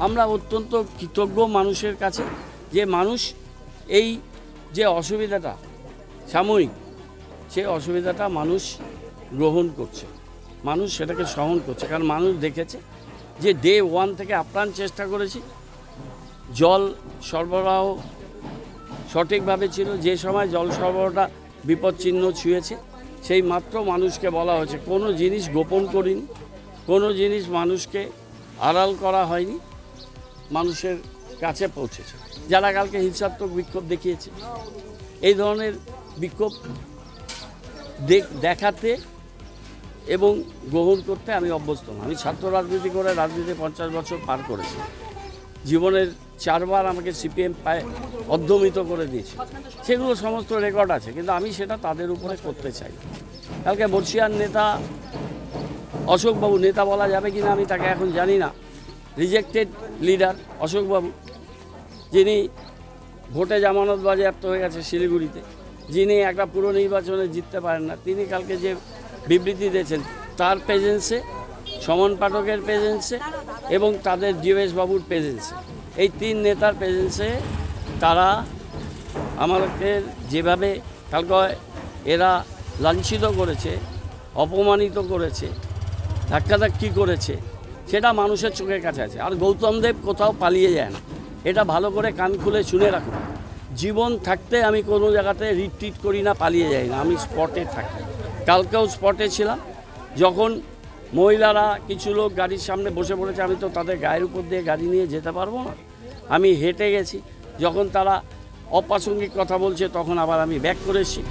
আমরা অত্যন্ত কৃতজ্ঞ মানুষের কাছে যে মানুষ এই যে অসুবিধাটা সাময়িক, সেই অসুবিধাটা মানুষ গ্রহণ করছে, মানুষ সেটাকে সহন করছে। কারণ মানুষ দেখেছে যে ডে ওয়ান থেকে আপ্রাণ চেষ্টা করেছি, জল সরবরাহ সঠিকভাবে ছিল। যে সময় জল সরবরাহটা বিপদচিহ্ন ছুঁয়েছে সেই মাত্র মানুষকে বলা হয়েছে, কোনো জিনিস গোপন করিনি, কোনো জিনিস মানুষকে আড়াল করা হয়নি, মানুষের কাছে পৌঁছেছে। যারা কালকে হিংসাত্মক বিক্ষোভ দেখিয়েছে, এই ধরনের বিক্ষোভ দেখাতে এবং গ্রহণ করতে আমি অভ্যস্ত না। আমি ছাত্র রাজনীতি করে রাজনীতি 50 বছর পার করেছি। জীবনের 4 বার আমাকে সিপিএম পায়ে অধ্যমিত করে দিয়েছে, সেগুলো সমস্ত রেকর্ড আছে, কিন্তু আমি সেটা তাদের উপরে করতে চাই। কালকে বর্ষিয়ার নেতা অশোকবাবু, নেতা বলা যাবে কি না আমি তাকে এখন জানি না, রিজেক্টেড লিডার অশোকবাবু, যিনি ভোটে জামানত বাজেয়াপ্ত হয়ে গেছে শিলিগুড়িতে, যিনি একটা পুরো নির্বাচনে জিততে পারেন না, তিনি কালকে যে বিবৃতি দিয়েছেন তার প্রেজেন্সে, সমন পাঠকের প্রেজেন্সে এবং তাদের জীবেশ বাবুর প্রেজেন্সে, এই 3 নেতার প্রেজেন্সে তারা আমাদের যেভাবে কালকে এরা লাঞ্ছিত করেছে, অপমানিত করেছে, ধাক্কাধাক্কি করেছে, সেটা মানুষের চোখের কাছে আছে। আর গৌতম দেব কোথাও পালিয়ে যায় না, এটা ভালো করে কান খুলে শুনে রাখুন। জীবন থাকতে আমি কোনো জায়গাতে রিট্রিট করি না, পালিয়ে যাই না, আমি স্পটে থাকি। কালকেও স্পটে ছিলাম। যখন মহিলারা কিছু লোক গাড়ির সামনে বসে পড়েছে, আমি তো তাদের গায়ের উপর দিয়ে গাড়ি নিয়ে যেতে পারবো না, আমি হেঁটে গেছি। যখন তারা অপ্রাসঙ্গিক কথা বলছে তখন আবার আমি ব্যাক করে এসেছি।